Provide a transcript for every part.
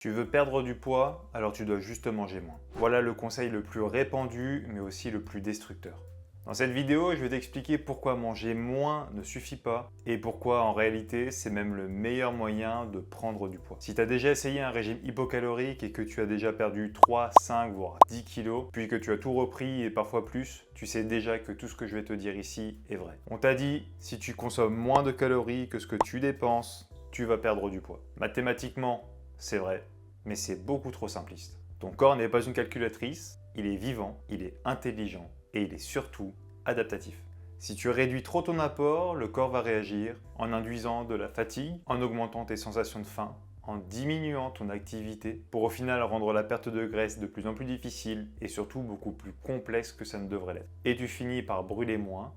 Tu veux perdre du poids, alors tu dois juste manger moins. Voilà le conseil le plus répandu, mais aussi le plus destructeur. Dans cette vidéo, je vais t'expliquer pourquoi manger moins ne suffit pas et pourquoi en réalité c'est même le meilleur moyen de prendre du poids. Si tu as déjà essayé un régime hypocalorique et que tu as déjà perdu 3, 5 voire 10 kilos, puis que tu as tout repris et parfois plus, tu sais déjà que tout ce que je vais te dire ici est vrai. On t'a dit, si tu consommes moins de calories que ce que tu dépenses, tu vas perdre du poids. Mathématiquement, c'est vrai, mais c'est beaucoup trop simpliste. Ton corps n'est pas une calculatrice, il est vivant, il est intelligent et il est surtout adaptatif. Si tu réduis trop ton apport, le corps va réagir en induisant de la fatigue, en augmentant tes sensations de faim, en diminuant ton activité, pour au final rendre la perte de graisse de plus en plus difficile et surtout beaucoup plus complexe que ça ne devrait l'être. Et tu finis par brûler moins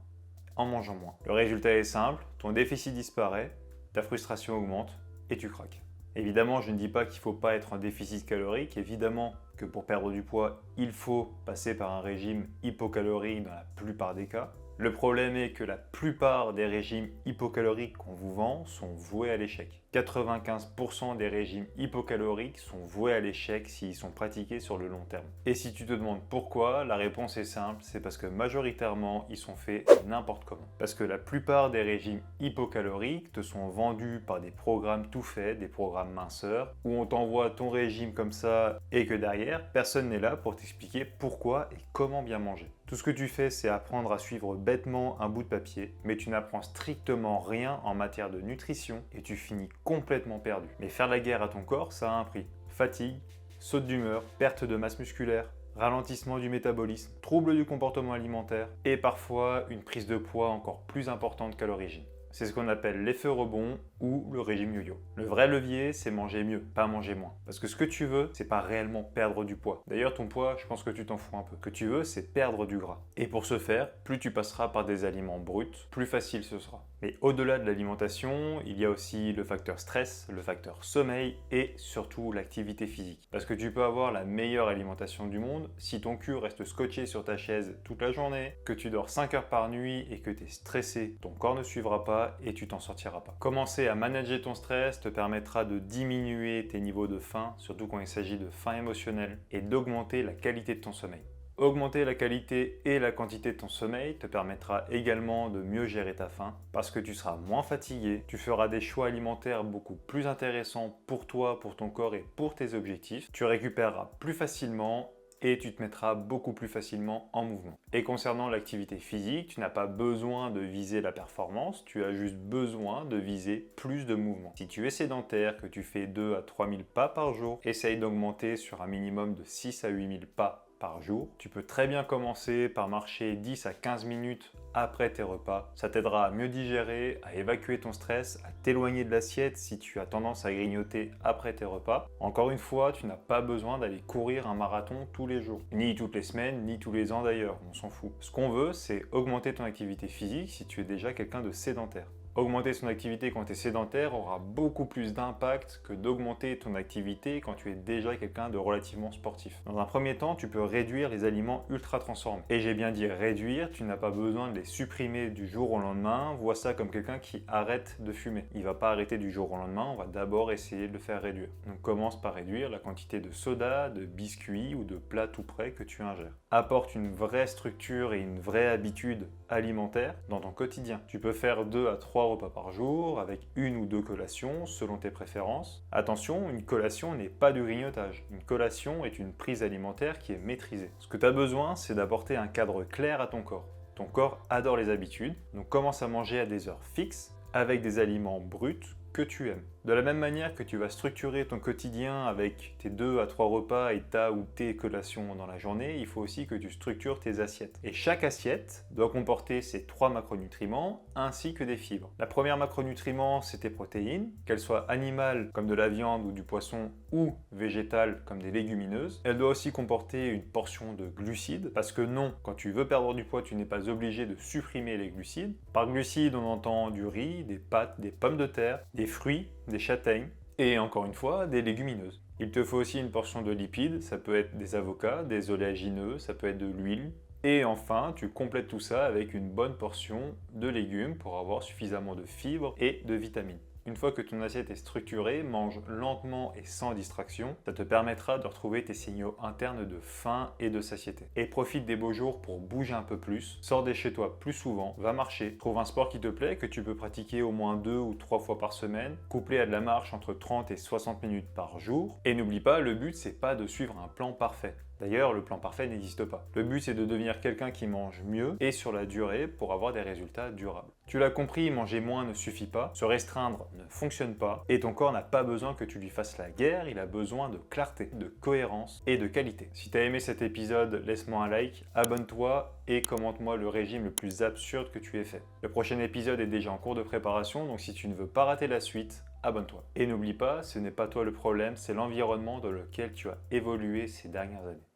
en mangeant moins. Le résultat est simple, ton déficit disparaît, ta frustration augmente et tu craques. Évidemment, je ne dis pas qu'il ne faut pas être en déficit calorique. Évidemment que pour perdre du poids, il faut passer par un régime hypocalorique dans la plupart des cas. Le problème est que la plupart des régimes hypocaloriques qu'on vous vend sont voués à l'échec. 95% des régimes hypocaloriques sont voués à l'échec s'ils sont pratiqués sur le long terme. Et si tu te demandes pourquoi, la réponse est simple, c'est parce que majoritairement, ils sont faits n'importe comment. Parce que la plupart des régimes hypocaloriques te sont vendus par des programmes tout faits, des programmes minceurs, où on t'envoie ton régime comme ça et que derrière, personne n'est là pour t'expliquer pourquoi et comment bien manger. Tout ce que tu fais, c'est apprendre à suivre bêtement un bout de papier, mais tu n'apprends strictement rien en matière de nutrition et tu finis complètement perdu. Mais faire la guerre à ton corps, ça a un prix. Fatigue, saute d'humeur, perte de masse musculaire, ralentissement du métabolisme, trouble du comportement alimentaire et parfois une prise de poids encore plus importante qu'à l'origine. C'est ce qu'on appelle l'effet rebond ou le régime yo-yo. Le vrai levier, c'est manger mieux, pas manger moins. Parce que ce que tu veux, c'est pas réellement perdre du poids. D'ailleurs, ton poids, je pense que tu t'en fous un peu. Ce que tu veux, c'est perdre du gras. Et pour ce faire, plus tu passeras par des aliments bruts, plus facile ce sera. Mais au-delà de l'alimentation, il y a aussi le facteur stress, le facteur sommeil et surtout l'activité physique. Parce que tu peux avoir la meilleure alimentation du monde, si ton cul reste scotché sur ta chaise toute la journée, que tu dors 5 heures par nuit et que tu es stressé, ton corps ne suivra pas et tu t'en sortiras pas. Commencer à manager ton stress te permettra de diminuer tes niveaux de faim, surtout quand il s'agit de faim émotionnelle, et d'augmenter la qualité de ton sommeil. Augmenter la qualité et la quantité de ton sommeil te permettra également de mieux gérer ta faim parce que tu seras moins fatigué, tu feras des choix alimentaires beaucoup plus intéressants pour toi, pour ton corps et pour tes objectifs, tu récupéreras plus facilement et tu te mettras beaucoup plus facilement en mouvement. Et concernant l'activité physique, tu n'as pas besoin de viser la performance, tu as juste besoin de viser plus de mouvement. Si tu es sédentaire, que tu fais 2 à 3 000 pas par jour, essaye d'augmenter sur un minimum de 6 à 8 000 pas par jour. Tu peux très bien commencer par marcher 10 à 15 minutes après tes repas. Ça t'aidera à mieux digérer, à évacuer ton stress, à t'éloigner de l'assiette si tu as tendance à grignoter après tes repas. Encore une fois, tu n'as pas besoin d'aller courir un marathon tous les jours. Ni toutes les semaines, ni tous les ans d'ailleurs, on s'en fout. Ce qu'on veut, c'est augmenter ton activité physique si tu es déjà quelqu'un de sédentaire. Augmenter son activité quand tu es sédentaire aura beaucoup plus d'impact que d'augmenter ton activité quand tu es déjà quelqu'un de relativement sportif. Dans un premier temps, tu peux réduire les aliments ultra transformés. Et j'ai bien dit réduire, tu n'as pas besoin de les supprimer du jour au lendemain. Vois ça comme quelqu'un qui arrête de fumer. Il ne va pas arrêter du jour au lendemain, on va d'abord essayer de le faire réduire. Donc commence par réduire la quantité de soda, de biscuits ou de plats tout prêts que tu ingères. Apporte une vraie structure et une vraie habitude alimentaire dans ton quotidien. Tu peux faire 2 à 3 repas par jour avec 1 ou 2 collations selon tes préférences. Attention, une collation n'est pas du grignotage. Une collation est une prise alimentaire qui est maîtrisée. Ce que tu as besoin, c'est d'apporter un cadre clair à ton corps. Ton corps adore les habitudes, donc commence à manger à des heures fixes avec des aliments bruts que tu aimes. De la même manière que tu vas structurer ton quotidien avec tes 2 à 3 repas et ta ou tes collations dans la journée, il faut aussi que tu structures tes assiettes. Et chaque assiette doit comporter ces 3 macronutriments ainsi que des fibres. La première macronutriment, c'est tes protéines, qu'elles soient animales comme de la viande ou du poisson ou végétales comme des légumineuses. Elle doit aussi comporter une portion de glucides parce que non, quand tu veux perdre du poids, tu n'es pas obligé de supprimer les glucides. Par glucides, on entend du riz, des pâtes, des pommes de terre, des fruits, des châtaignes et encore une fois des légumineuses. Il te faut aussi une portion de lipides, ça peut être des avocats, des oléagineux, ça peut être de l'huile. Et enfin, tu complètes tout ça avec une bonne portion de légumes pour avoir suffisamment de fibres et de vitamines. Une fois que ton assiette est structurée, mange lentement et sans distraction. Ça te permettra de retrouver tes signaux internes de faim et de satiété. Et profite des beaux jours pour bouger un peu plus. Sors de chez toi plus souvent, va marcher, trouve un sport qui te plaît, que tu peux pratiquer au moins 2 ou 3 fois par semaine, couplé à de la marche entre 30 et 60 minutes par jour. Et n'oublie pas, le but c'est pas de suivre un plan parfait. D'ailleurs, le plan parfait n'existe pas. Le but, c'est de devenir quelqu'un qui mange mieux et sur la durée pour avoir des résultats durables. Tu l'as compris, manger moins ne suffit pas, se restreindre ne fonctionne pas, et ton corps n'a pas besoin que tu lui fasses la guerre, il a besoin de clarté, de cohérence et de qualité. Si tu as aimé cet épisode, laisse-moi un like, abonne-toi et commente-moi le régime le plus absurde que tu aies fait. Le prochain épisode est déjà en cours de préparation, donc si tu ne veux pas rater la suite, abonne-toi. Et n'oublie pas, ce n'est pas toi le problème, c'est l'environnement dans lequel tu as évolué ces dernières années.